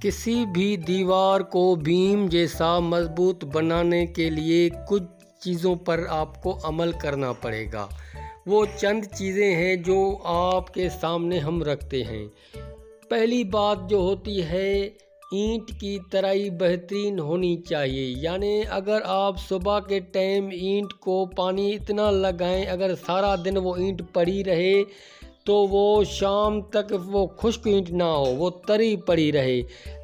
किसी भी दीवार को बीम जैसा मजबूत बनाने के लिए कुछ चीज़ों पर आपको अमल करना पड़ेगा। वो चंद चीज़ें हैं जो आपके सामने हम रखते हैं। पहली बात जो होती है, ईंट की तराई बेहतरीन होनी चाहिए। यानी अगर आप सुबह के टाइम ईंट को पानी इतना लगाएं, अगर सारा दिन वो ईंट पड़ी रहे तो वो शाम तक वो खुश्क ईंट ना हो, वो तरी पड़ी रहे,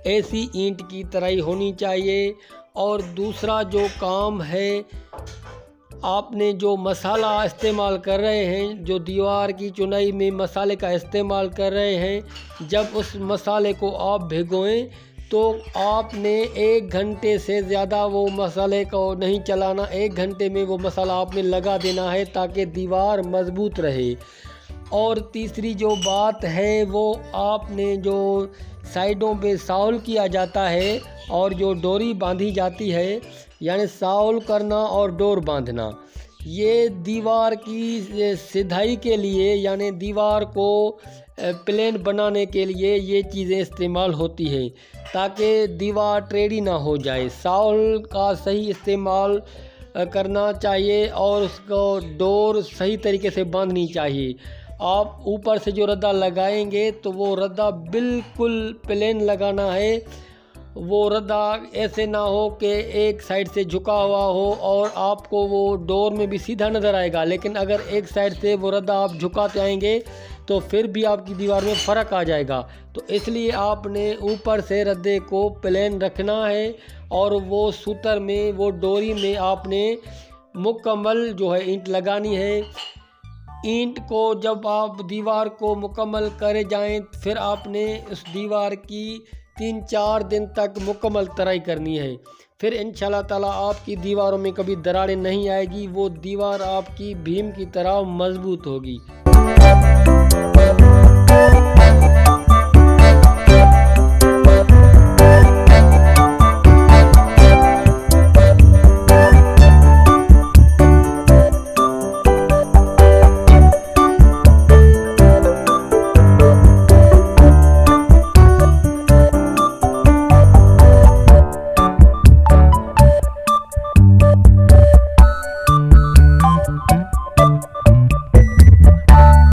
ऐसी ईंट की तराई होनी चाहिए। और दूसरा जो काम है, आपने जो मसाला इस्तेमाल कर रहे हैं, जो दीवार की चुनाई में मसाले का इस्तेमाल कर रहे हैं, जब उस मसाले को आप भिगोएं तो आपने 1 घंटे से ज़्यादा वो मसाले को नहीं चलाना। 1 घंटे में वो मसाला आपने लगा देना है ताकि दीवार मज़बूत रहे। और तीसरी जो बात है, वो आपने जो साइडों पे साउल किया जाता है और जो डोरी बांधी जाती है, यानी साउल करना और डोर बांधना, ये दीवार की सिधाई के लिए, यानी दीवार को प्लेन बनाने के लिए ये चीज़ें इस्तेमाल होती हैं ताकि दीवार टेढ़ी ना हो जाए। साउल का सही इस्तेमाल करना चाहिए और उसको डोर सही तरीके से बांधनी चाहिए। आप ऊपर से जो रद्दा लगाएंगे तो वो रद्दा बिल्कुल प्लेन लगाना है। वो रद्दा ऐसे ना हो कि एक साइड से झुका हुआ हो और आपको वो डोर में भी सीधा नज़र आएगा, लेकिन अगर एक साइड से वो रद्दा आप झुकाते आएंगे तो फिर भी आपकी दीवार में फ़र्क आ जाएगा। तो इसलिए आपने ऊपर से रद्दे को प्लेन रखना है और वो सूतर में, वो डोरी में आपने मुकम्मल जो है ईंट लगानी है। ईंट को जब आप दीवार को मुकम्मल करे जाएं, फिर आपने उस दीवार की 3-4 दिन तक मुकम्मल तराई करनी है। फिर इंशाल्लाह ताला आपकी दीवारों में कभी दरारें नहीं आएगी। वो दीवार आपकी भीम की तरह मजबूत होगी।